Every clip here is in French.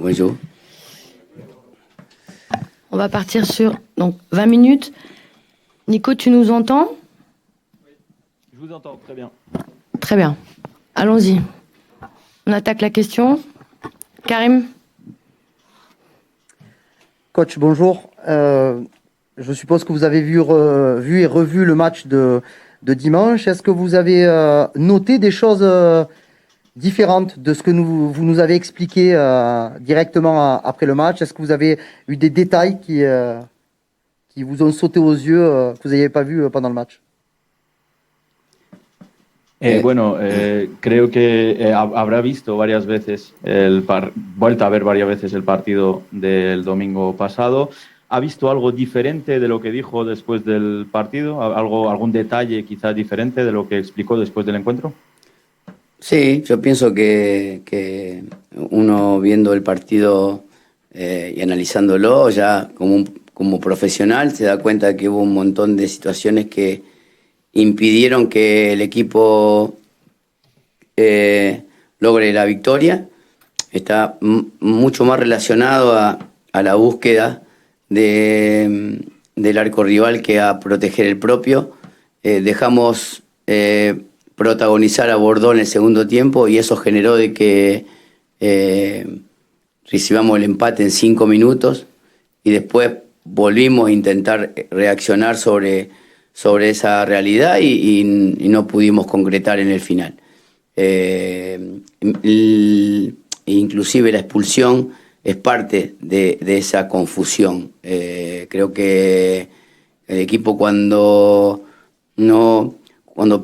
bonjour. On va partir sur donc 20 minutes. Nico, tu nous entends? Je vous entends, très bien. Très bien. Allons-y. On attaque la question. Karim? Coach, bonjour. Je suppose que vous avez vu et revu le match de dimanche. Est-ce que vous avez noté des choses différentes de ce que vous nous avez expliqué directement après le match? Est-ce que vous avez eu des détails qui vous ont sauté aux yeux, que vous n'aviez pas vu pendant le match? Bueno, creo que habrá visto varias veces vuelta a ver varias veces el partido del domingo pasado. ¿Ha visto algo diferente de lo que dijo después del partido? ¿Algún detalle quizás diferente de lo que explicó después del encuentro? Sí, yo pienso que uno viendo el partido y analizándolo ya como profesional se da cuenta que hubo un montón de situaciones que impidieron que el equipo logre la victoria. Está mucho más relacionado a la búsqueda del arco rival que a proteger el propio. Dejamos protagonizar a Bordeaux en el segundo tiempo y eso generó de que recibamos el empate en 5 minutos y después volvimos a intentar reaccionar sobre esa realidad y no pudimos concretar en el final. Inclusive la expulsión es parte de esa confusión. Creo que el equipo cuando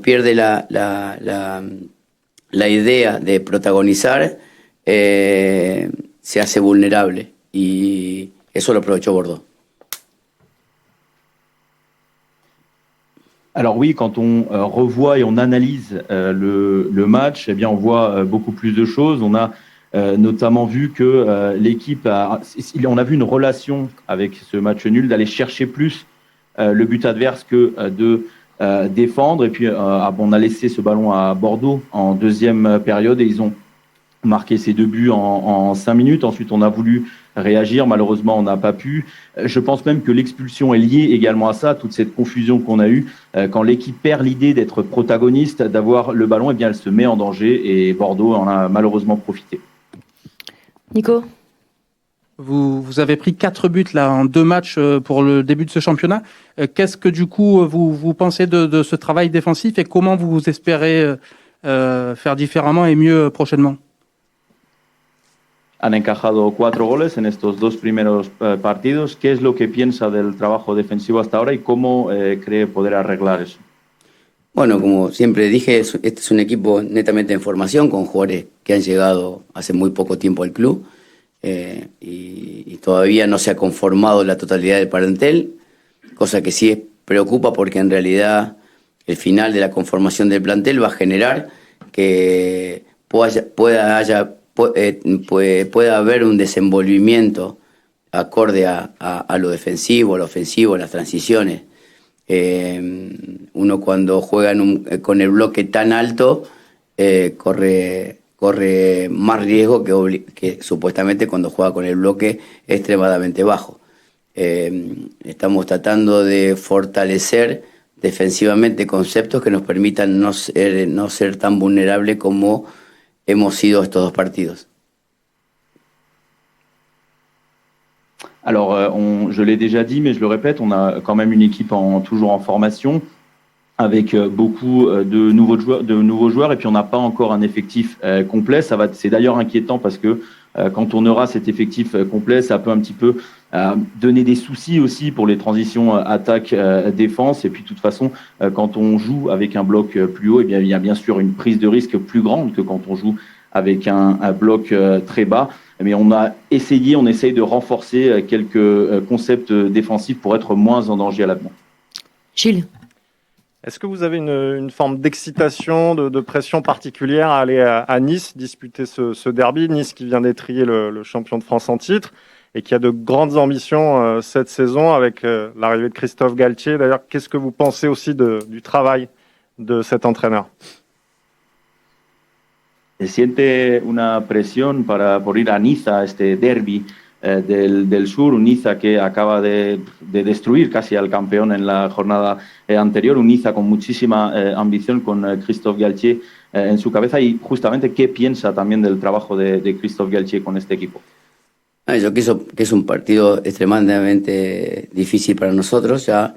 pierde la idea de protagonizar se hace vulnerable y eso lo aprovechó Bordeaux. Alors oui, quand on revoit et on analyse le match, eh bien on voit beaucoup plus de choses. On a notamment vu que l'équipe on a vu une relation avec ce match nul d'aller chercher plus le but adverse que de défendre. Et puis on a laissé ce ballon à Bordeaux en deuxième période et ils ont marqué ces 2 buts en 5 minutes. Ensuite, on a voulu réagir. Malheureusement, on n'a pas pu. Je pense même que l'expulsion est liée également à ça, toute cette confusion qu'on a eue. Quand l'équipe perd l'idée d'être protagoniste, d'avoir le ballon, eh bien, elle se met en danger et Bordeaux en a malheureusement profité. Nico? Vous avez pris 4 buts là, en 2 matchs pour le début de ce championnat. Qu'est-ce que du coup vous pensez de ce travail défensif et comment vous espérez faire différemment et mieux prochainement? Han encajado 4 goles en estos 2 primeros partidos. ¿Qué es lo que piensa del trabajo defensivo hasta ahora y cómo cree poder arreglar eso? Bueno, como siempre dije, este es un equipo netamente en formación con jugadores que han llegado hace muy poco tiempo al club y todavía no se ha conformado la totalidad del plantel, cosa que sí preocupa porque en realidad el final de la conformación del plantel va a generar que pueda haber un desenvolvimiento acorde a lo defensivo, a lo ofensivo, a las transiciones. Uno cuando juega con el bloque tan alto corre más riesgo que supuestamente cuando juega con el bloque extremadamente bajo. Estamos tratando de fortalecer defensivamente conceptos que nos permitan no ser tan vulnerables como hemos sido estos 2 partidos. Alors, je l'ai déjà dit, mais je le répète, on a quand même une équipe toujours en formation avec beaucoup de nouveaux joueurs et puis on n'a pas encore un effectif complet. C'est d'ailleurs inquiétant parce que quand on aura cet effectif complet, ça peut un petit peu donner des soucis aussi pour les transitions attaque-défense. Et puis de toute façon, quand on joue avec un bloc plus haut, eh bien, il y a bien sûr une prise de risque plus grande que quand on joue avec un bloc très bas. Mais on essaye de renforcer quelques concepts défensifs pour être moins en danger à l'avenir. Gilles? Est-ce que vous avez une forme d'excitation, de pression particulière à aller à Nice, disputer ce derby? Nice qui vient d'étriller le champion de France en titre et qui a de grandes ambitions cette saison avec l'arrivée de Christophe Galtier. D'ailleurs, qu'est-ce que vous pensez aussi du travail de cet entraîneur? ¿Siente una presión por ir a Niza, este derbi del sur? Un Niza que acaba de destruir casi al campeón en la jornada anterior, un Niza con muchísima ambición, con Christophe Galtier en su cabeza, y justamente qué piensa también del trabajo de Christophe Galtier con este equipo. Yo pienso que es un partido extremadamente difícil para nosotros. Ya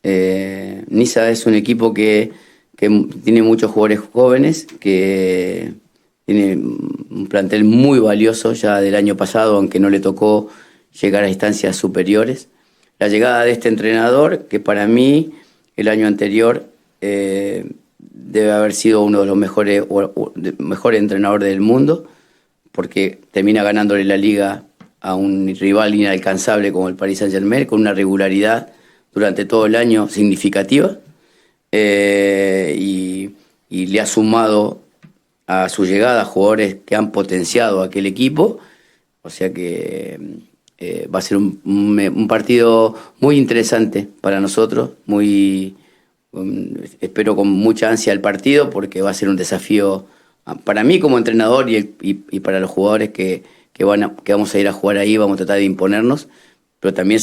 Niza es un equipo que tiene muchos jugadores jóvenes, que tiene un plantel muy valioso ya del año pasado, aunque no le tocó llegar a instancias superiores. La llegada de este entrenador, que para mí el año anterior debe haber sido uno de los mejores entrenadores del mundo, porque termina ganándole la liga a un rival inalcanzable como el Paris Saint-Germain, con una regularidad durante todo el año significativa, y le ha sumado a su llegada jugadores que han potenciado a aquel equipo. O sea que va a ser un partido muy interesante para nosotros, espero con mucha ansia el partido, porque va a ser un desafío para mí como entrenador y para los jugadores que vamos a ir a jugar ahí. Vamos a tratar de imponernos, pero también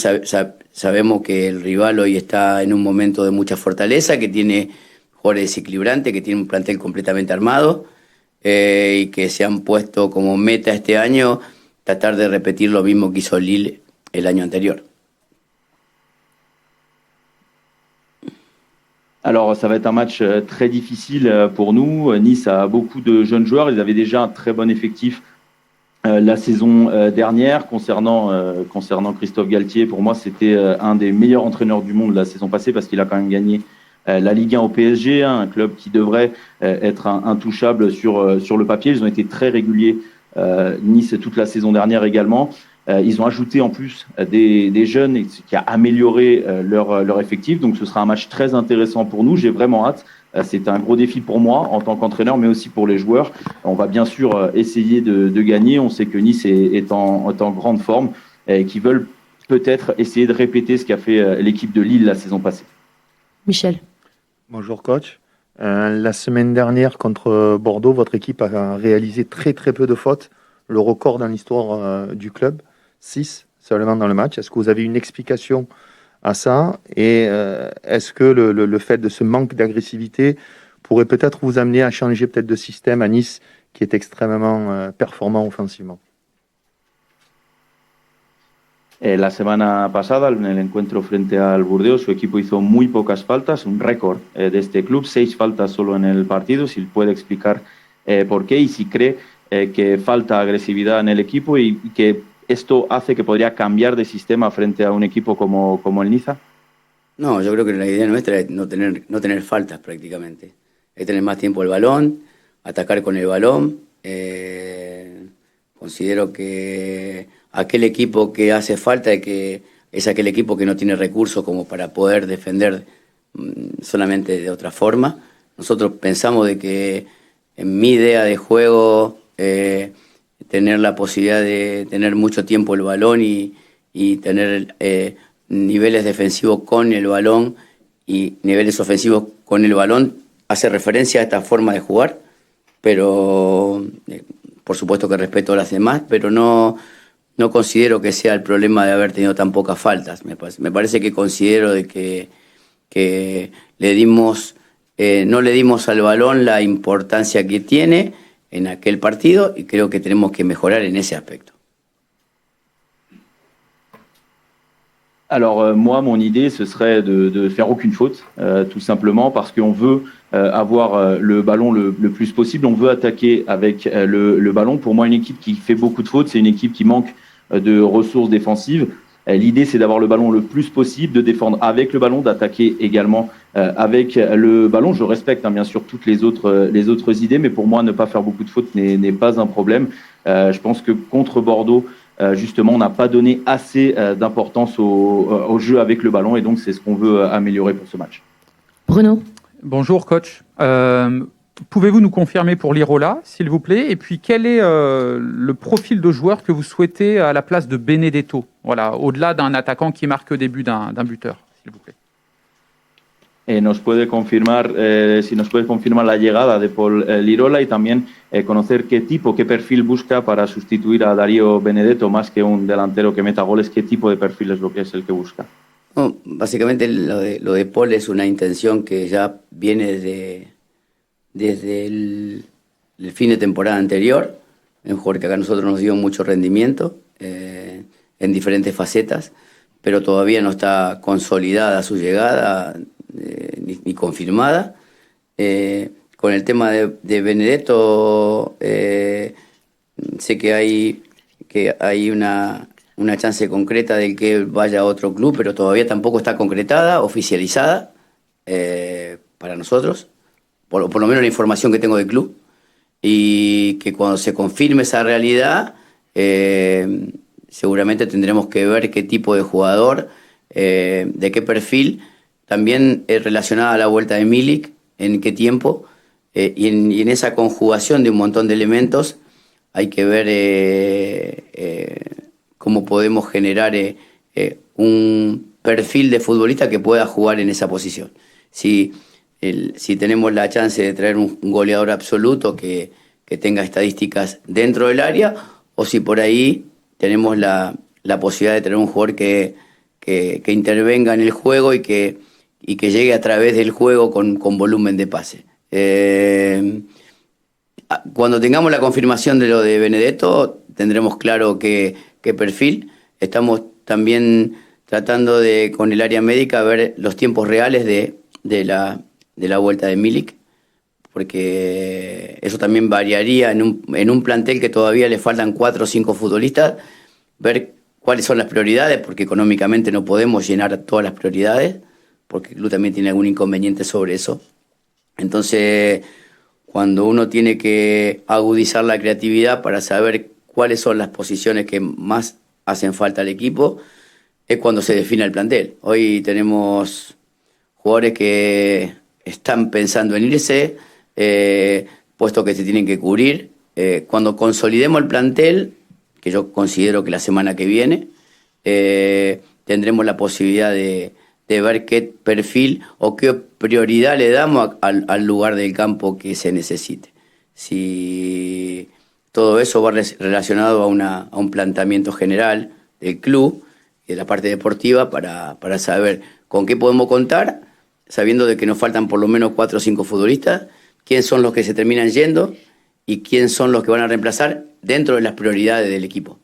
sabemos que el rival hoy está en un momento de mucha fortaleza, que tiene jugadores desequilibrantes, que tiene un plantel completamente armado, y que se han puesto como meta este año tratar de repetir lo mismo que hizo Lille el año anterior. Alors, ça va être un match très difficile pour nous. Nice a beaucoup de jeunes joueurs. Ils avaient déjà un très bon effectif la saison dernière. Concernant Christophe Galtier, pour moi, c'était un des meilleurs entraîneurs du monde la saison passée, parce qu'il a quand même gagné la Ligue 1 au PSG, un club qui devrait être intouchable sur le papier. Ils ont été très réguliers, Nice, toute la saison dernière également. Ils ont ajouté en plus des jeunes, ce qui a amélioré leur effectif. Donc ce sera un match très intéressant pour nous. J'ai vraiment hâte. C'est un gros défi pour moi en tant qu'entraîneur, mais aussi pour les joueurs. On va bien sûr essayer de gagner. On sait que Nice est en grande forme et qu'ils veulent peut-être essayer de répéter ce qu'a fait l'équipe de Lille la saison passée. Michel. Bonjour coach. La semaine dernière contre Bordeaux, votre équipe a réalisé très très peu de fautes, le record dans l'histoire du club, 6 seulement dans le match. Est-ce que vous avez une explication à ça, et est-ce que le fait de ce manque d'agressivité pourrait peut-être vous amener à changer peut-être de système à Nice, qui est extrêmement performant offensivement? La semana pasada, en el encuentro frente al Burdeos, su equipo hizo muy pocas faltas, un récord de este club, 6 faltas solo en el partido. Si puede explicar por qué, y si cree que falta agresividad en el equipo y que esto hace que podría cambiar de sistema frente a un equipo como el Niza. No, yo creo que la idea nuestra es no tener faltas prácticamente. Es tener más tiempo el balón, atacar con el balón. Considero que aquel equipo que hace falta es aquel equipo que no tiene recursos como para poder defender solamente de otra forma. Nosotros pensamos de que en mi idea de juego, tener la posibilidad de tener mucho tiempo el balón y tener niveles defensivos con el balón y niveles ofensivos con el balón hace referencia a esta forma de jugar, pero por supuesto que respeto a las demás, pero no considero que sea el problema de haber tenido tan pocas faltas. Me parece que considero de que no le dimos al balón la importancia que tiene en aquel partido, y creo que tenemos que mejorar en ese aspecto. Alors moi, mon idée, ce serait de faire aucune faute, tout simplement parce qu'on veut avoir le ballon le plus possible. On veut attaquer avec le ballon. Pour moi, une équipe qui fait beaucoup de fautes, c'est une équipe qui manque de ressources défensives. L'idée, c'est d'avoir le ballon le plus possible, de défendre avec le ballon, d'attaquer également avec le ballon. Je respecte bien sûr toutes les autres idées, mais pour moi, ne pas faire beaucoup de fautes n'est pas un problème. Je pense que contre Bordeaux, justement, on n'a pas donné assez d'importance au jeu avec le ballon, et donc c'est ce qu'on veut améliorer pour ce match. Bruno. Bonjour coach. Pouvez-vous nous confirmer pour l'Irola, s'il vous plaît? Et puis, quel est le profil de joueur que vous souhaitez à la place de Benedetto? Voilà, au-delà d'un attaquant qui marque au début d'un buteur, s'il vous plaît. nos puede confirmar, si nos puede confirmar la llegada de Paul Lirola y también conocer qué perfil busca para sustituir a Darío Benedetto, más que un delantero que meta goles, qué tipo de perfil es lo que es el que busca. No, básicamente lo de Paul es una intención que ya viene desde el fin de temporada anterior. Es un jugador que acá a nosotros nos dio mucho rendimiento en diferentes facetas, pero todavía no está consolidada su llegada ni confirmada. Con el tema de Benedetto, sé que hay una chance concreta de que él vaya a otro club, pero todavía tampoco está concretada, oficializada para nosotros, por lo menos la información que tengo del club, y que cuando se confirme esa realidad, seguramente tendremos que ver qué tipo de jugador, de qué perfil, también relacionada a la vuelta de Milik, en qué tiempo, y en esa conjugación de un montón de elementos hay que ver cómo podemos generar un perfil de futbolista que pueda jugar en esa posición. Si tenemos la chance de traer un goleador absoluto que tenga estadísticas dentro del área, o si por ahí tenemos la posibilidad de tener un jugador que intervenga en el juego y que llegue a través del juego con volumen de pase. Cuando tengamos la confirmación de lo de Benedetto, tendremos claro qué perfil. Estamos también tratando con el área médica, ver los tiempos reales de la vuelta de Milik, porque eso también variaría en un plantel que todavía le faltan 4 o 5 futbolistas, ver cuáles son las prioridades, porque económicamente no podemos llenar todas las prioridades, porque el club también tiene algún inconveniente sobre eso. Entonces, cuando uno tiene que agudizar la creatividad para saber cuáles son las posiciones que más hacen falta al equipo, es cuando se define el plantel. Hoy tenemos jugadores que están pensando en irse, puestos que se tienen que cubrir. Cuando consolidemos el plantel, que yo considero que la semana que viene, tendremos la posibilidad de ver qué perfil o qué prioridad le damos al lugar del campo que se necesite. Si todo eso va relacionado a un planteamiento general del club y de la parte deportiva para saber con qué podemos contar, sabiendo de que nos faltan por lo menos 4 o 5 futbolistas, quién son los que se terminan yendo y quién son los que van a reemplazar dentro de las prioridades del equipo.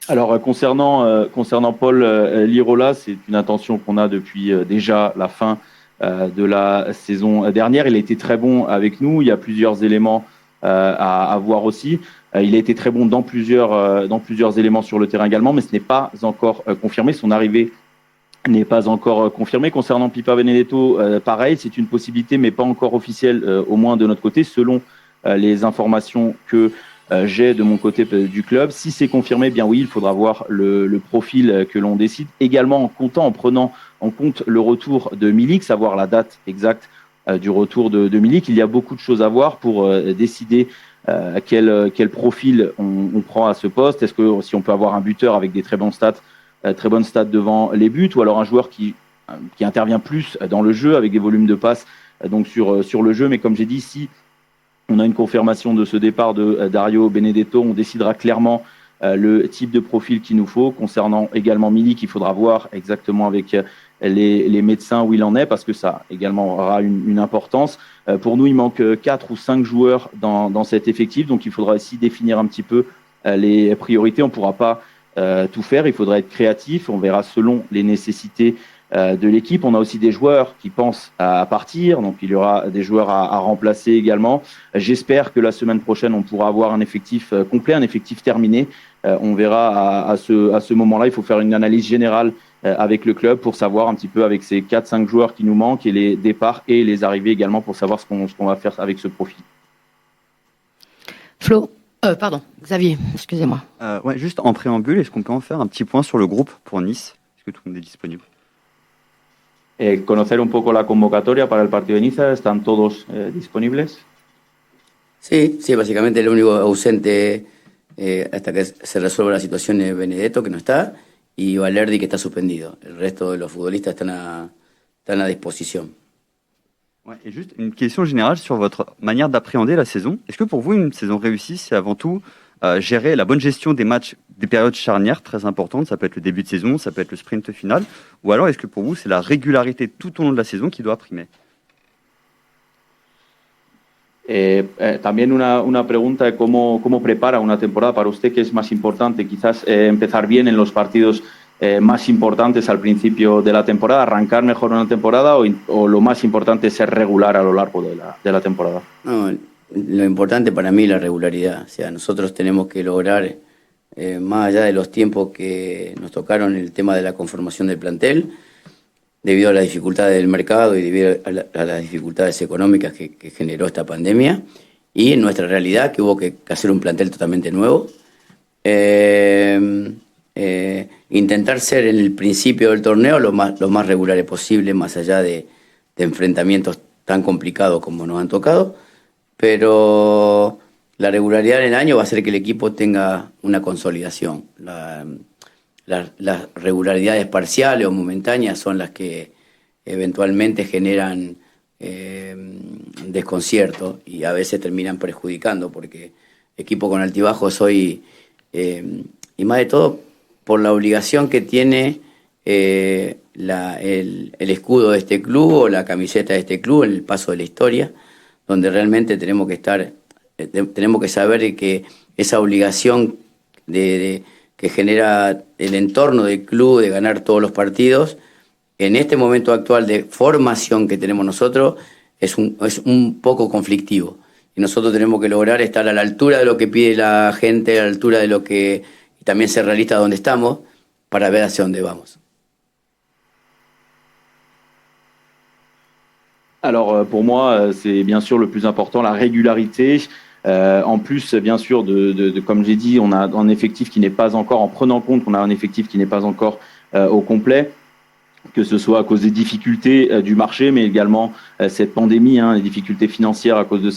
Alors concernant Paul Lirola, c'est une intention qu'on a depuis déjà la fin de la saison dernière. Il a été très bon avec nous. Il y a plusieurs éléments à voir aussi. Il a été très bon dans plusieurs éléments sur le terrain également, mais ce n'est pas encore confirmé. Son arrivée n'est pas encore confirmée. Concernant Pipa Benedetto, pareil, c'est une possibilité, mais pas encore officielle, au moins de notre côté, selon les informations que j'ai de mon côté du club. Si c'est confirmé, bien oui, il faudra voir le profil que l'on décide. Également en prenant en compte le retour de Milik, savoir la date exacte du retour de Milik. Il y a beaucoup de choses à voir pour décider quel profil on prend à ce poste. Est-ce que si on peut avoir un buteur avec des très bonnes stats devant les buts, ou alors un joueur qui intervient plus dans le jeu avec des volumes de passes donc sur le jeu. Mais comme j'ai dit, si on a une confirmation de ce départ de Dario Benedetto, on décidera clairement le type de profil qu'il nous faut. Concernant également Milik, il faudra voir exactement avec les médecins où il en est, parce que ça également aura une importance. Pour nous, il manque 4 ou 5 joueurs dans cet effectif, donc il faudra aussi définir un petit peu les priorités. On ne pourra pas tout faire, il faudra être créatif, on verra selon les nécessités de l'équipe. On a aussi des joueurs qui pensent à partir, donc il y aura des joueurs à remplacer également. J'espère que la semaine prochaine, on pourra avoir un effectif complet, un effectif terminé. On verra à ce moment-là. Il faut faire une analyse générale avec le club pour savoir un petit peu avec ces 4-5 joueurs qui nous manquent et les départs et les arrivées également pour savoir ce qu'on va faire avec ce profil. Flo, pardon, Xavier, excusez-moi. Ouais, juste en préambule, est-ce qu'on peut en faire un petit point sur le groupe pour Nice? Est-ce que tout le monde est disponible? Conocer un poco la convocatoria para el partido de Niza. ¿Están todos disponibles? Sí, básicamente el único ausente hasta que se resuelva la situación de Benedetto, que no está, y Valerdi, que está suspendido. El resto de los futbolistas están à disposition. Ouais, et juste une question générale sur votre manière d'appréhender la saison. Est-ce que pour vous, une saison réussie, c'est avant tout gérer la bonne gestion des matchs, des périodes charnières très importantes, ça peut être le début de saison, ça peut être le sprint final, ou alors est-ce que pour vous, c'est la régularité tout au long de la saison qui doit primer? También una pregunta de cómo prepara una temporada para usted, que es más importante, quizás empezar bien en los partidos más importantes al principio de la temporada, arrancar mejor una temporada, o lo más importante es ser regular a lo largo de la temporada. No, lo importante para mí es la regularidad. O sea, nosotros tenemos que lograr, más allá de los tiempos que nos tocaron, el tema de la conformación del plantel, debido a las dificultades del mercado y debido a las dificultades económicas que generó esta pandemia, y en nuestra realidad, que hubo que hacer un plantel totalmente nuevo. Intentar ser en el principio del torneo lo más regulares posible, más allá de enfrentamientos tan complicados como nos han tocado, pero la regularidad en el año va a hacer que el equipo tenga una consolidación. Las regularidades parciales o momentáneas son las que eventualmente generan desconcierto y a veces terminan perjudicando, porque equipo con altibajos hoy, y más de todo por la obligación que tiene el escudo de este club o la camiseta de este club en el paso de la historia, donde realmente tenemos que saber que esa obligación que genera el entorno del club de ganar todos los partidos, en este momento actual de formación que tenemos nosotros, es un poco conflictivo. Y nosotros tenemos que lograr estar a la altura de lo que pide la gente, a la altura de lo que... y también ser realistas donde estamos, para ver hacia dónde vamos. Alors pour moi, c'est bien sûr le plus important, la régularité. En plus, bien sûr, comme j'ai dit, on a un effectif qui n'est pas encore, en prenant compte qu'on a un effectif qui n'est pas encore au complet, que ce soit à cause des difficultés du marché, mais également cette pandémie, les difficultés financières à cause de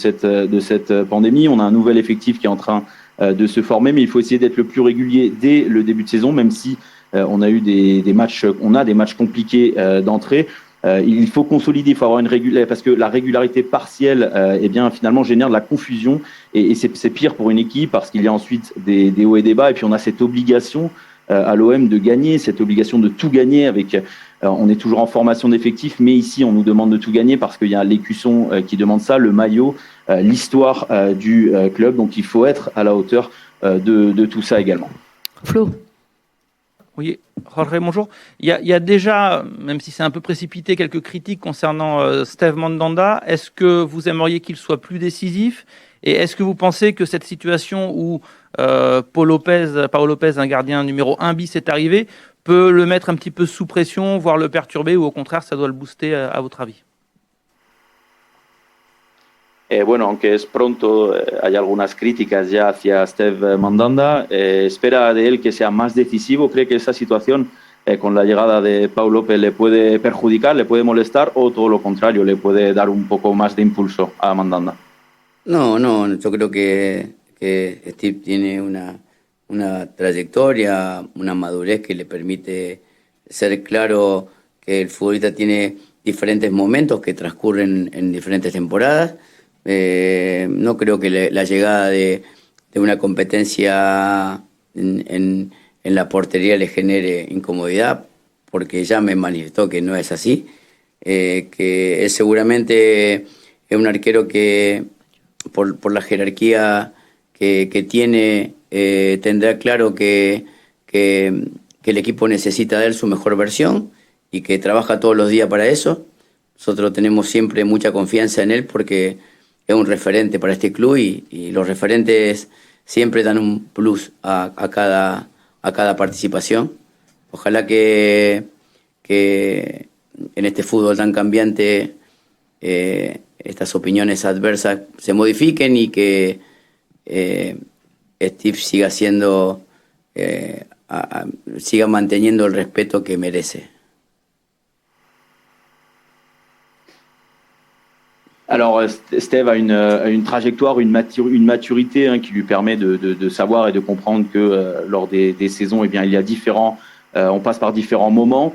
cette pandémie. On a un nouvel effectif qui est en train de se former, mais il faut essayer d'être le plus régulier dès le début de saison, même si on a eu des matchs compliqués d'entrée. Il faut consolider, il faut avoir une régularité, parce que la régularité partielle, eh bien, finalement, génère de la confusion, et c'est pire pour une équipe, parce qu'il y a ensuite des hauts et des bas, et puis on a cette obligation à l'OM de gagner, cette obligation de tout gagner. On est toujours en formation d'effectifs, mais ici, on nous demande de tout gagner, parce qu'il y a l'écusson qui demande ça, le maillot, l'histoire du club, donc il faut être à la hauteur de tout ça également. Flo. Oui, Jorge, bonjour. Il y a déjà, même si c'est un peu précipité, quelques critiques concernant Steve Mandanda. Est-ce que vous aimeriez qu'il soit plus décisif? Et est-ce que vous pensez que cette situation où Paolo Lopez, un gardien numéro 1 bis, est arrivé, peut le mettre un petit peu sous pression, voire le perturber, ou au contraire, ça doit le booster, à votre avis? Bueno, aunque es pronto, hay algunas críticas ya hacia Steve Mandanda. Espera de él que sea más decisivo. ¿Cree que esa situación con la llegada de Pau López le puede perjudicar, le puede molestar, o todo lo contrario, le puede dar un poco más de impulso a Mandanda? No, yo creo que Steve tiene una trayectoria, una madurez que le permite ser claro que el futbolista tiene diferentes momentos que transcurren en diferentes temporadas. No creo que la llegada de una competencia en la portería le genere incomodidad, porque ya me manifestó que no es así, que es seguramente es un arquero que por la jerarquía que tiene, tendrá claro que el equipo necesita de él su mejor versión y que trabaja todos los días para eso. Nosotros tenemos siempre mucha confianza en él porque es un referente para este club y los referentes siempre dan un plus a cada participación. Ojalá que en este fútbol tan cambiante estas opiniones adversas se modifiquen y que Steve siga siga manteniendo el respeto que merece. Alors, Steve a une trajectoire, une maturité qui lui permet de savoir et de comprendre que lors des saisons, eh bien, il y a on passe par différents moments.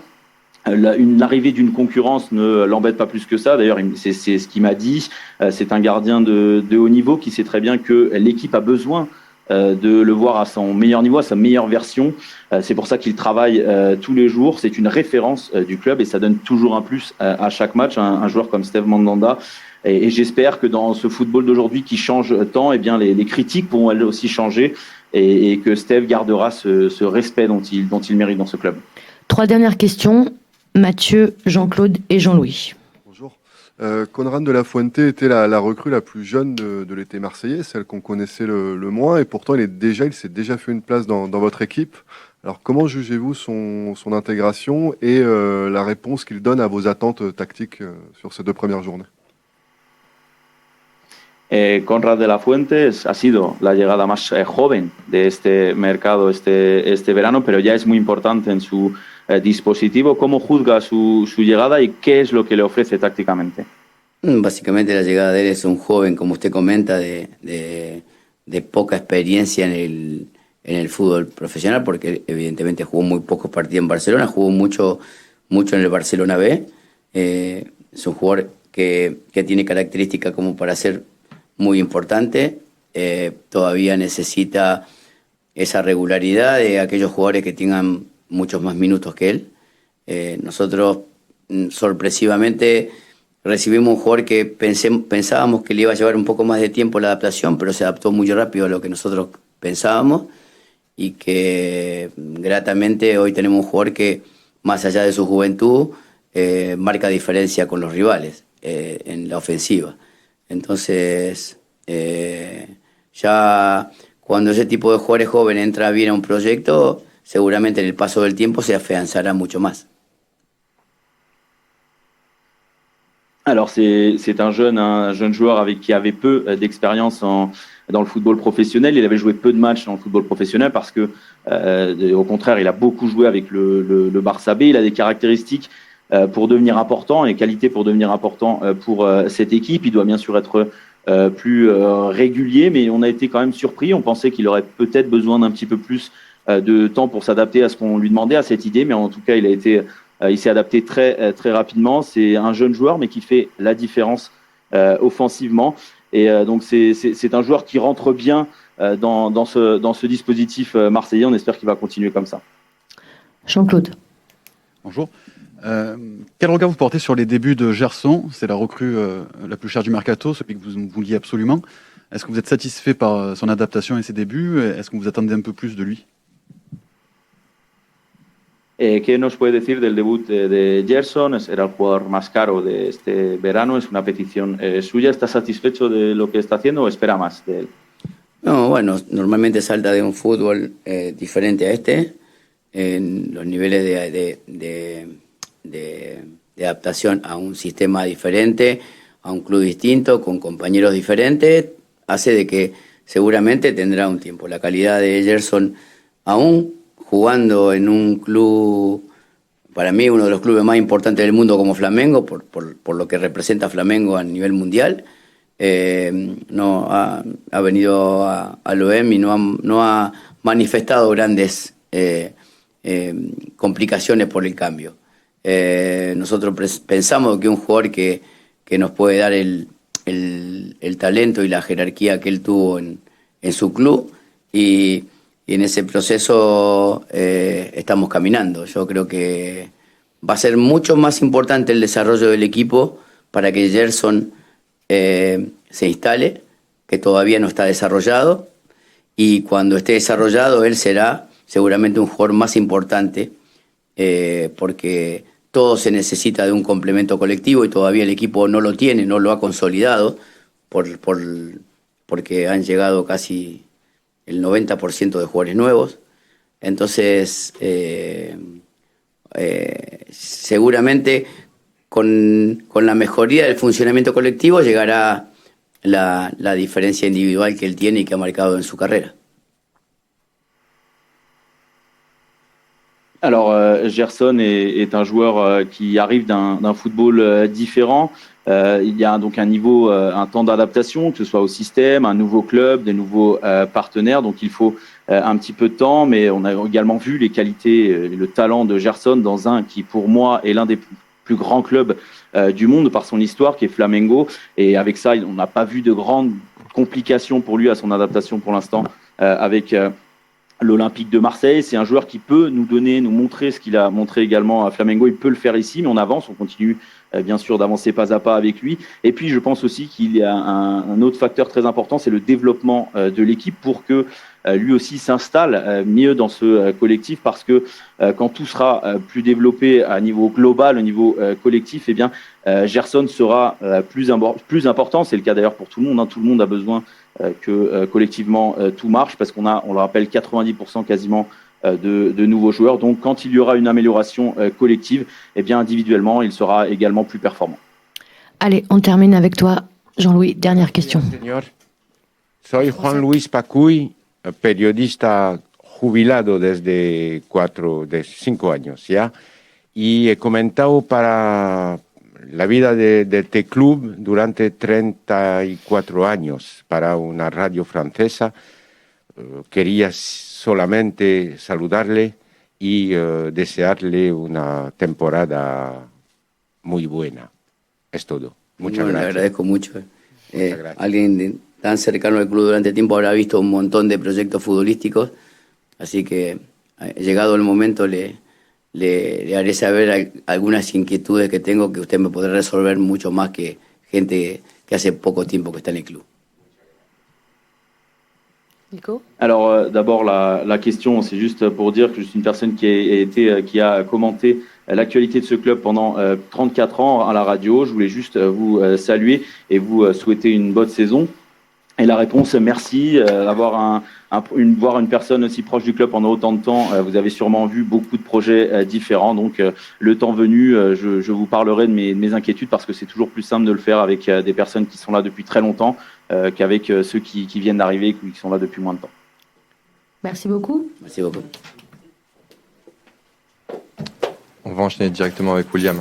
L'arrivée d'une concurrence ne l'embête pas plus que ça. D'ailleurs, c'est ce qu'il m'a dit. C'est un gardien de haut niveau qui sait très bien que l'équipe a besoin de le voir à son meilleur niveau, à sa meilleure version. C'est pour ça qu'il travaille tous les jours. C'est une référence du club et ça donne toujours un plus à chaque match. Un joueur comme Steve Mandanda. Et j'espère que dans ce football d'aujourd'hui qui change tant, eh bien les critiques pourront elles aussi changer et que Steve gardera ce respect dont il mérite dans ce club. 3 dernières questions. Mathieu, Jean-Claude et Jean-Louis. Bonjour. Conrad de la Fuente était la recrue la plus jeune de l'été marseillais, celle qu'on connaissait le moins, et pourtant il s'est déjà fait une place dans votre équipe. Alors comment jugez-vous son intégration et la réponse qu'il donne à vos attentes tactiques sur ces 2 premières journées? Conrad de la Fuente ha sido la llegada más joven de este mercado este verano, pero ya es muy importante en su dispositivo. ¿Cómo juzga su llegada y qué es lo que le ofrece tácticamente? Básicamente la llegada de él es un joven, como usted comenta, de poca experiencia en el fútbol profesional, porque evidentemente jugó muy pocos partidos en Barcelona, jugó mucho en el Barcelona B. Es un jugador que tiene características como para ser muy importante. Todavía necesita esa regularidad de aquellos jugadores que tengan muchos más minutos que él. Nosotros sorpresivamente recibimos un jugador que pensábamos que le iba a llevar un poco más de tiempo la adaptación, pero se adaptó muy rápido a lo que nosotros pensábamos y que gratamente hoy tenemos un jugador que, más allá de su juventud, marca diferencia con los rivales en la ofensiva. Entonces, ya cuando ese tipo de jugadores jóvenes entra bien a un proyecto, seguramente en el paso del tiempo se afianzará mucho más. Alors c'est un jeune joueur qui avait peu d'expérience dans le football professionnel. Il avait joué peu de matchs dans le football professionnel parce que, au contraire, il a beaucoup joué avec le Barça B. Il a des caractéristiques pour devenir important et qualités pour devenir important pour cette équipe. Il doit bien sûr être plus régulier, mais on a été quand même surpris. On pensait qu'il aurait peut-être besoin d'un petit peu plus de temps pour s'adapter à ce qu'on lui demandait, à cette idée, mais en tout cas, il s'est adapté très rapidement. C'est un jeune joueur, mais qui fait la différence offensivement. Et donc, c'est un joueur qui rentre bien dans ce dispositif marseillais. On espère qu'il va continuer comme ça. Jean-Claude. Bonjour. Quel regard vous portez sur les débuts de Gerson? C'est la recrue la plus chère du mercato, celui que vous vouliez absolument. Est-ce que vous êtes satisfait par son adaptation et ses débuts? Est-ce que vous attendez un peu plus de lui? ¿Qué nos puede decir del debut de Gerson? Era el jugador más caro de este verano, es una petición suya. ¿Está satisfecho de lo que está haciendo o espera más de él? No, bueno, normalmente salta de un fútbol diferente a este, en los niveles de adaptación a un sistema diferente, a un club distinto, con compañeros diferentes, hace de que seguramente tendrá un tiempo. La calidad de Gerson, aún jugando en un club, para mí uno de los clubes más importantes del mundo como Flamengo, por lo que representa Flamengo a nivel mundial, no ha venido al OEM y no ha manifestado grandes complicaciones por el cambio. Nosotros pensamos que un jugador que nos puede dar el talento y la jerarquía que él tuvo en su club, y en ese proceso estamos caminando. Yo creo que va a ser mucho más importante el desarrollo del equipo para que Gerson se instale, que todavía no está desarrollado, y cuando esté desarrollado él será seguramente un jugador más importante, porque todo se necesita de un complemento colectivo y todavía el equipo no lo tiene, no lo ha consolidado, porque han llegado casi el 90% de jugadores nuevos. Entonces, seguramente con la mejoría del funcionamiento colectivo llegará la diferencia individual que él tiene y que ha marcado en su carrera. Alors, Gerson est un joueur qui arrive d'un football différent. Il y a donc un niveau, un temps d'adaptation, que ce soit au système, un nouveau club, des nouveaux partenaires. Donc, il faut un petit peu de temps, mais on a également vu les qualités, le talent de Gerson dans un qui, pour moi, est l'un des plus grands clubs du monde par son histoire, qui est Flamengo. Et avec ça, on n'a pas vu de grandes complications pour lui à son adaptation pour l'instant avec l'Olympique de Marseille. C'est un joueur qui peut nous montrer ce qu'il a montré également à Flamengo. Il peut le faire ici, mais on avance, on continue bien sûr d'avancer pas à pas avec lui. Et puis je pense aussi qu'il y a un autre facteur très important, c'est le développement de l'équipe pour que lui aussi s'installe mieux dans ce collectif, parce que quand tout sera plus développé à niveau global, au niveau collectif, eh bien Gerson sera plus important. C'est le cas d'ailleurs pour tout le monde, hein. Tout le monde a besoin que collectivement tout marche, parce qu'on a, on le rappelle, 90% quasiment de nouveaux joueurs. Donc quand il y aura une amélioration collective, eh bien individuellement, il sera également plus performant. Allez, on termine avec toi, Jean-Louis. Dernière question. Señor, soy Juan Luis Pacuy, periodista jubilado desde 5 años ya, y he comentado para la vida de este club durante 34 años para una radio francesa. Quería solamente saludarle y desearle una temporada muy buena. Es todo. Muchas Bueno, gracias. le agradezco mucho. Muchas gracias. Alguien tan cercano al club durante tiempo habrá visto un montón de proyectos futbolísticos, así que llegado el momento le haré saber algunas inquietudes que tengo, que usted me podrá resolver mucho más que gente que hace poco tiempo que está en el club. Nico ? Alors d'abord la question, c'est juste pour dire que je suis une personne qui a commenté l'actualité de ce club pendant 34 ans à la radio. Je voulais juste vous saluer et vous souhaiter une bonne saison. Et la réponse, merci. Voir une personne aussi proche du club pendant autant de temps, vous avez sûrement vu beaucoup de projets différents. Donc le temps venu, je vous parlerai de mes inquiétudes, parce que c'est toujours plus simple de le faire avec des personnes qui sont là depuis très longtemps qu'avec ceux qui viennent d'arriver, qui sont là depuis moins de temps. Merci beaucoup. Merci beaucoup. On va enchaîner directement avec William.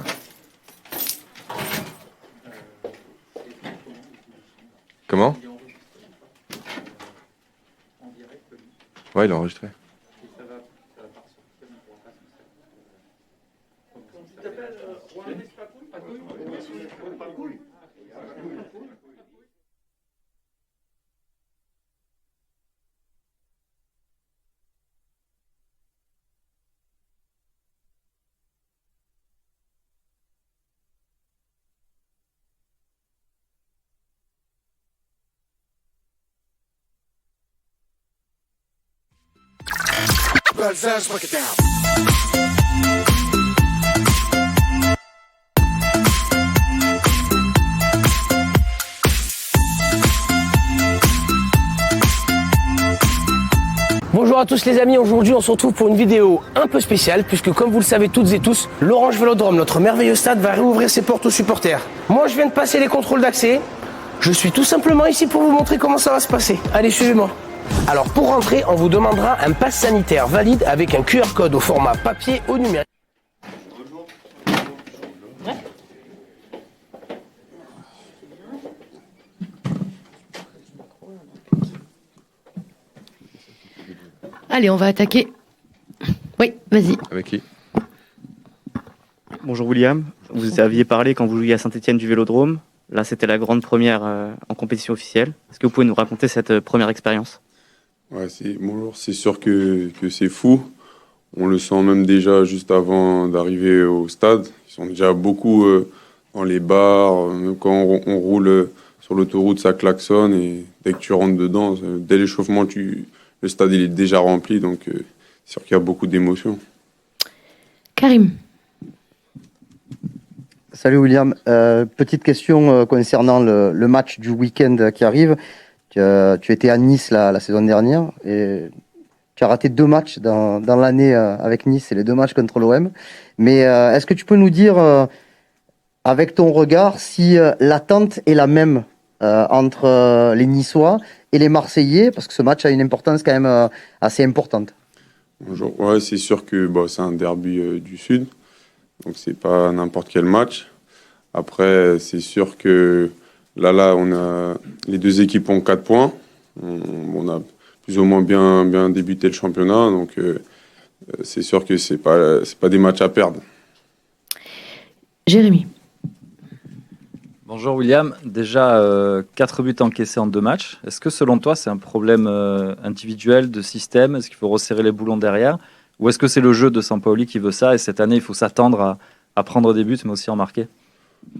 Comment ? Ouais, il est enregistré. Bonjour à tous les amis, aujourd'hui on se retrouve pour une vidéo un peu spéciale, puisque comme vous le savez toutes et tous, l'Orange Vélodrome, notre merveilleux stade, va réouvrir ses portes aux supporters. Moi je viens de passer les contrôles d'accès, je suis tout simplement ici pour vous montrer comment ça va se passer. Allez, suivez-moi. Alors pour rentrer, on vous demandera un pass sanitaire valide avec un QR code au format papier ou numérique. Allez, on va attaquer. Oui, vas-y. Avec qui ? Bonjour William, vous aviez parlé quand vous jouiez à Saint-Étienne du Vélodrome. Là, c'était la grande première en compétition officielle. Est-ce que vous pouvez nous raconter cette première expérience ? Ouais, bonjour, c'est sûr que c'est fou. On le sent même déjà juste avant d'arriver au stade. Ils sont déjà beaucoup dans les bars. Même quand on roule sur l'autoroute, ça klaxonne. Et dès que tu rentres dedans, dès l'échauffement, le stade il est déjà rempli. Donc c'est sûr qu'il y a beaucoup d'émotions. Karim. Salut William. Petite question concernant le match du week-end qui arrive. Tu étais à Nice la saison dernière et tu as raté 2 matchs dans l'année avec Nice, c'est les 2 matchs contre l'OM. Mais est-ce que tu peux nous dire, avec ton regard, si l'attente est la même entre les Niçois et les Marseillais, parce que ce match a une importance quand même assez importante? Bonjour. Ouais, c'est sûr que c'est un derby du Sud, donc c'est pas n'importe quel match. Après, c'est sûr que là, on a les deux équipes ont 4 points. On a plus ou moins bien débuté le championnat, donc c'est sûr que c'est pas des matchs à perdre. Jérémy. Bonjour William, déjà 4 buts encaissés en 2 matchs. Est-ce que selon toi c'est un problème individuel de système? Est-ce qu'il faut resserrer les boulons derrière? Ou est-ce que c'est le jeu de Sampaoli qui veut ça et cette année il faut s'attendre à prendre des buts mais aussi en marquer?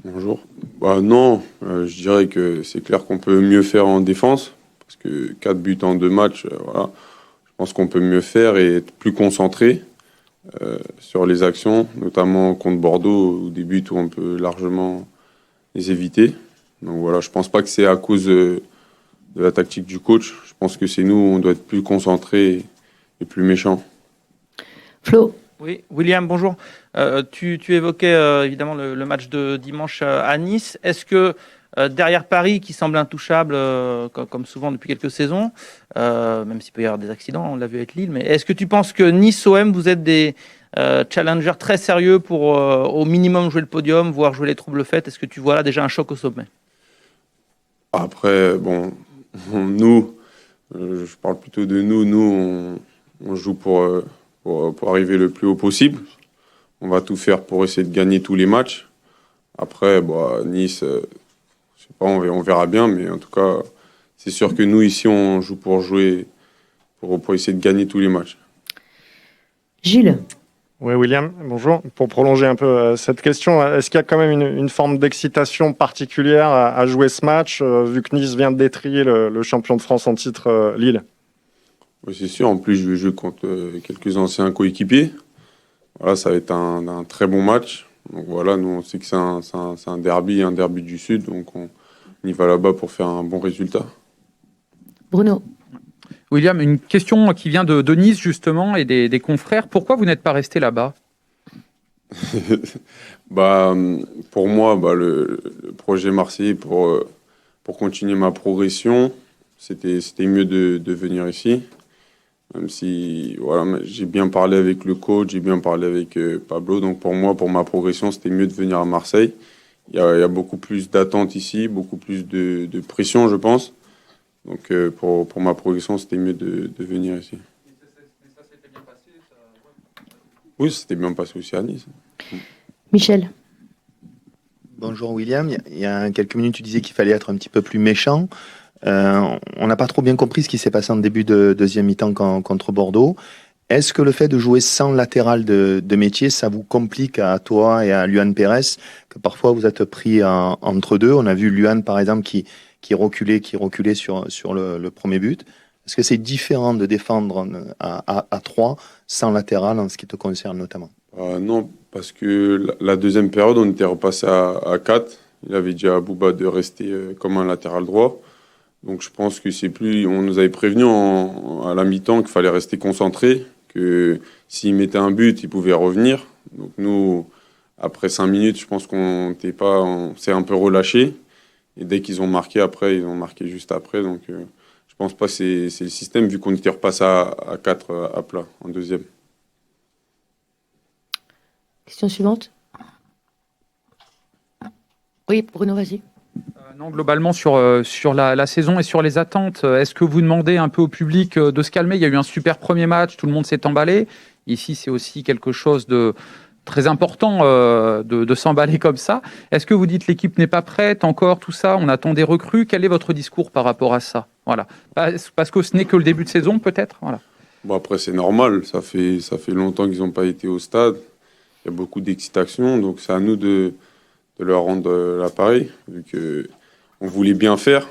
Bonjour. Non, je dirais que c'est clair qu'on peut mieux faire en défense, parce que 4 buts en 2 matchs, voilà. Je pense qu'on peut mieux faire et être plus concentré sur les actions, notamment contre Bordeaux, ou des buts où on peut largement les éviter. Donc voilà, je pense pas que c'est à cause de la tactique du coach. Je pense que c'est nous, on doit être plus concentrés et plus méchants. Flo. Oui, William, bonjour. Tu évoquais évidemment le match de dimanche à Nice. Est-ce que derrière Paris, qui semble intouchable, comme souvent depuis quelques saisons, même s'il peut y avoir des accidents, on l'a vu avec Lille, mais est-ce que tu penses que Nice-OM, vous êtes des challengers très sérieux pour au minimum jouer le podium, voire jouer les troubles faits? Est-ce que tu vois là déjà un choc au sommet? Après, nous, je parle plutôt de nous, on joue pour arriver le plus haut possible. On va tout faire pour essayer de gagner tous les matchs. Après, Nice, je sais pas, on verra bien, mais en tout cas, c'est sûr que nous, ici, on joue pour jouer, pour essayer de gagner tous les matchs. Gilles. Oui, William, bonjour. Pour prolonger un peu cette question, est-ce qu'il y a quand même une forme d'excitation particulière à jouer ce match, vu que Nice vient de détrier le champion de France en titre, Lille? Oui, c'est sûr. En plus, je vais jouer contre quelques anciens coéquipiers. Voilà, ça va être un très bon match. Donc voilà, nous, on sait que c'est un derby du Sud. Donc on y va là-bas pour faire un bon résultat. Bruno. William, une question qui vient de Nice, justement, et des confrères. Pourquoi vous n'êtes pas resté là-bas? Pour moi, le projet marseillais, pour continuer ma progression, c'était mieux de venir ici. Même si j'ai bien parlé avec le coach, j'ai bien parlé avec Pablo. Donc pour moi, pour ma progression, c'était mieux de venir à Marseille. Il y a beaucoup plus d'attentes ici, beaucoup plus de pression, je pense. Donc pour ma progression, c'était mieux de venir ici. Oui, c'était bien passé aussi à Nice. Michel. Bonjour William, il y a quelques minutes tu disais qu'il fallait être un petit peu plus méchant. On n'a pas trop bien compris ce qui s'est passé en début de deuxième mi-temps contre Bordeaux. Est-ce que le fait de jouer sans latéral de métier, ça vous complique à toi et à Luan Pérez, que parfois vous êtes pris entre deux? On a vu Luan par exemple qui reculait sur le premier but. Est-ce que c'est différent de défendre à 3 sans latéral en ce qui te concerne notamment? Non, parce que la deuxième période, on était repassé à 4. Il avait dit à Bouba de rester comme un latéral droit. Donc je pense que c'est plus. On nous avait prévenu à la mi-temps qu'il fallait rester concentré, que s'il mettait un but, il pouvait revenir. Donc nous, après 5 minutes, je pense on s'est un peu relâché. Et dès qu'ils ont marqué après, ils ont marqué juste après. Donc je pense pas que c'est le système, vu qu'on était repassé à 4 à plat en deuxième. Question suivante. Oui, Bruno, vas-y. Non, globalement, sur la saison et sur les attentes, est-ce que vous demandez un peu au public de se calmer? Il y a eu un super premier match, tout le monde s'est emballé. Ici, c'est aussi quelque chose de très important de s'emballer comme ça. Est-ce que vous dites l'équipe n'est pas prête encore, tout ça? On attend des recrues. Quel est votre discours par rapport à ça? Voilà. Parce que ce n'est que le début de saison, peut-être. Voilà. Après, c'est normal. Ça fait longtemps qu'ils n'ont pas été au stade. Il y a beaucoup d'excitation. Donc, c'est à nous de leur rendre l'appareil, vu qu'on voulait bien faire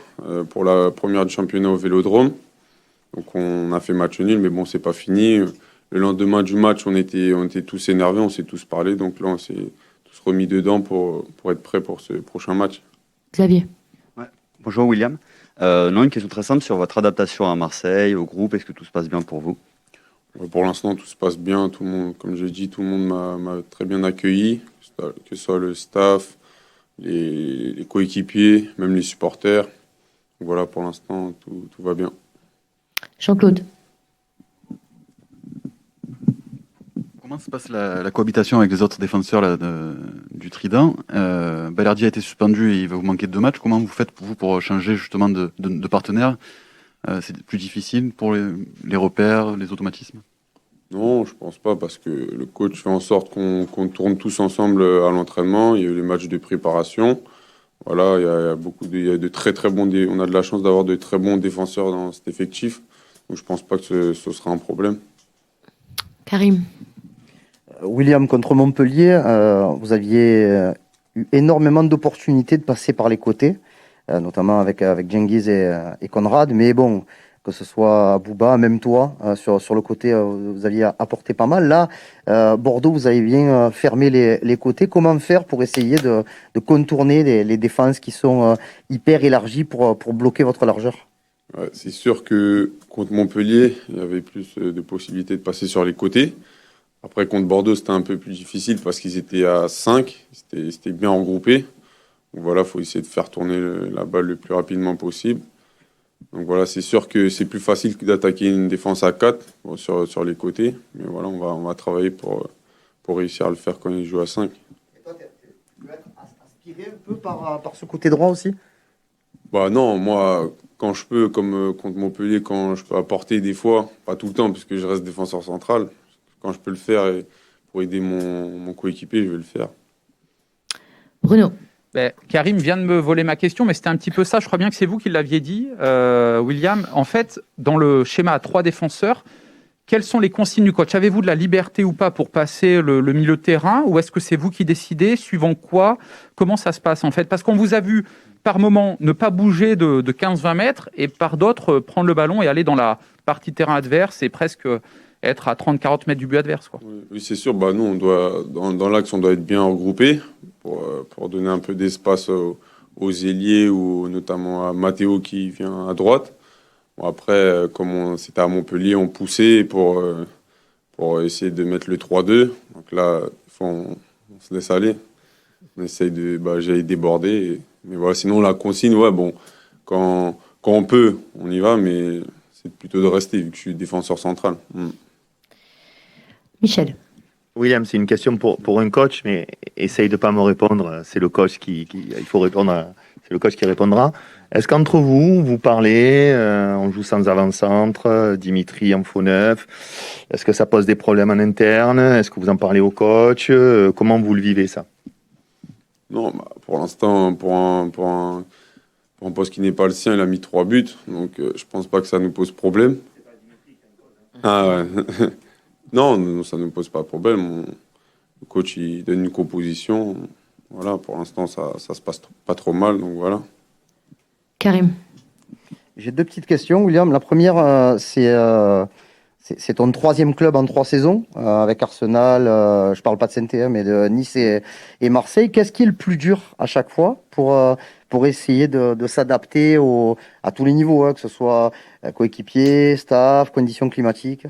pour la première du championnat au Vélodrome. Donc on a fait match nul, mais bon, c'est pas fini. Le lendemain du match, on était tous énervés, on s'est tous parlé. Donc là, on s'est tous remis dedans pour être prêts pour ce prochain match. Xavier. Ouais. Bonjour William. Une question très simple sur votre adaptation à Marseille, au groupe. Est-ce que tout se passe bien pour vous? Pour l'instant, tout se passe bien. Tout le monde, comme j'ai dit, tout le monde m'a très bien accueilli, que ce soit le staff, les coéquipiers, même les supporters. Donc voilà, pour l'instant, tout va bien. Jean-Claude. Comment se passe la cohabitation avec les autres défenseurs là, du Trident? Balerdi a été suspendu et il va vous manquer 2 matchs. Comment vous faites pour changer justement de partenaire? C'est plus difficile pour les repères, les automatismes? Non, je pense pas, parce que le coach fait en sorte qu'on tourne tous ensemble à l'entraînement. Il y a eu les matchs de préparation. Voilà, il y a de très très bons. On a de la chance d'avoir de très bons défenseurs dans cet effectif. Donc je pense pas que ce sera un problème. Karim. William, contre Montpellier, vous aviez eu énormément d'opportunités de passer par les côtés, notamment avec Cengiz et Conrad. Mais bon, que ce soit Bouba, même toi, sur le côté, vous aviez apporté pas mal. Là, Bordeaux, vous avez bien fermé les côtés. Comment faire pour essayer de contourner les défenses qui sont hyper élargies pour bloquer votre largeur? Ouais, c'est sûr que contre Montpellier, il y avait plus de possibilités de passer sur les côtés. Après, contre Bordeaux, c'était un peu plus difficile parce qu'ils étaient à 5, c'était bien regroupé. Donc voilà, il faut essayer de faire tourner la balle le plus rapidement possible. Donc voilà, c'est sûr que c'est plus facile que d'attaquer une défense à 4 sur les côtés. Mais voilà, on va travailler pour réussir à le faire quand ils jouent à 5. Et toi, tu peux être aspiré un peu par ce côté droit aussi? Bah non, moi, quand je peux, comme contre Montpellier, quand je peux apporter des fois, pas tout le temps, puisque je reste défenseur central, quand je peux le faire pour aider mon coéquipier, je vais le faire. Bruno. Karim vient de me voler ma question, mais c'était un petit peu ça. Je crois bien que c'est vous qui l'aviez dit, William. En fait, dans le schéma à 3 défenseurs, quelles sont les consignes du coach? Avez-vous de la liberté ou pas pour passer le milieu de terrain, ou est-ce que c'est vous qui décidez, suivant quoi? Comment ça se passe en fait? Parce qu'on vous a vu par moment ne pas bouger de 15-20 mètres et par d'autres prendre le ballon et aller dans la partie terrain adverse et presque être à 30-40 mètres du but adverse, quoi. Oui, c'est sûr. Nous, on doit, dans l'axe, on doit être bien regroupé pour donner un peu d'espace aux ailiers ou notamment à Matteo qui vient à droite. Bon, après, comme c'était à Montpellier, on poussait pour essayer de mettre le 3-2. Donc là, on se laisse aller. On essaye j'allais déborder. Mais voilà, sinon, la consigne, quand on peut, on y va, mais c'est plutôt de rester, vu que je suis défenseur central. Michel. William, c'est une question pour un coach, mais essaye de ne pas me répondre. C'est le coach il faut répondre. C'est le coach qui répondra. Est-ce qu'entre vous, vous parlez, on joue sans avant-centre, Dimitri en faux neuf? Est-ce que ça pose des problèmes en interne? Est-ce que vous en parlez au coach? Comment vous le vivez, ça? Non, pour l'instant, pour un poste qui n'est pas le sien, il a mis 3 buts. Donc, je pense pas que ça nous pose problème. Ah ouais. Non, ça ne nous pose pas de problème. Le coach, il donne une composition. Voilà, pour l'instant, ça se passe pas trop mal. Donc voilà. Karim. J'ai 2 petites questions, William. La première, c'est ton 3e club en 3 saisons, avec Arsenal, je parle pas de Saint-Étienne, mais de Nice et Marseille. Qu'est-ce qui est le plus dur à chaque fois pour essayer de s'adapter à tous les niveaux, que ce soit coéquipier, staff, conditions climatiques?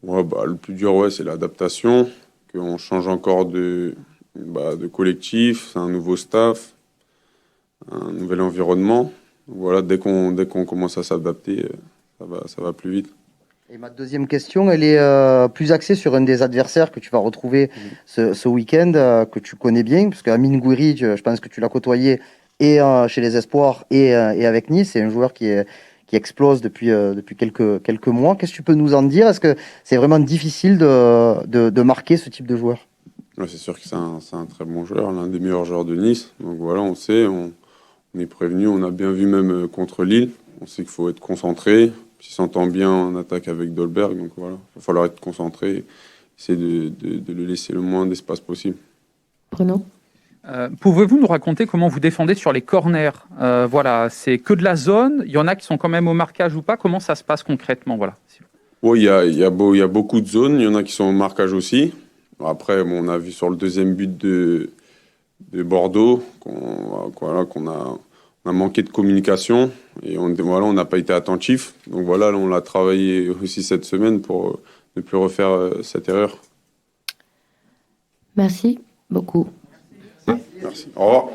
Ouais, le plus dur, c'est l'adaptation, qu'on change encore de collectif, c'est un nouveau staff, un nouvel environnement. Voilà, dès qu'on commence à s'adapter, ça va plus vite. Et ma deuxième question, elle est plus axée sur un des adversaires que tu vas retrouver ce week-end, que tu connais bien, parce qu'Amine Gouiri, je pense que tu l'as côtoyé et chez les Espoirs et avec Nice. C'est un joueur qui explose depuis quelques mois. Qu'est-ce que tu peux nous en dire? Est-ce que c'est vraiment difficile de marquer ce type de joueur? Ouais, c'est sûr que c'est un très bon joueur, l'un des meilleurs joueurs de Nice. Donc voilà, on sait, on est prévenu, on a bien vu même contre Lille. On sait qu'il faut être concentré. Il s'entend bien en attaque avec Dolberg, donc voilà, il va falloir être concentré, essayer de le laisser le moins d'espace possible. Bruno. Pouvez-vous nous raconter comment vous défendez sur les corners? Voilà, c'est que de la zone, il y en a qui sont quand même au marquage ou pas, comment ça se passe concrètement? Voilà. Oui, il y a beaucoup de zones, il y en a qui sont au marquage aussi. Après, on a vu sur le 2e but de Bordeaux qu'on a manqué de communication et on n'a pas été attentif. Donc voilà, on l'a travaillé aussi cette semaine pour ne plus refaire cette erreur. Merci beaucoup. Merci. Au revoir.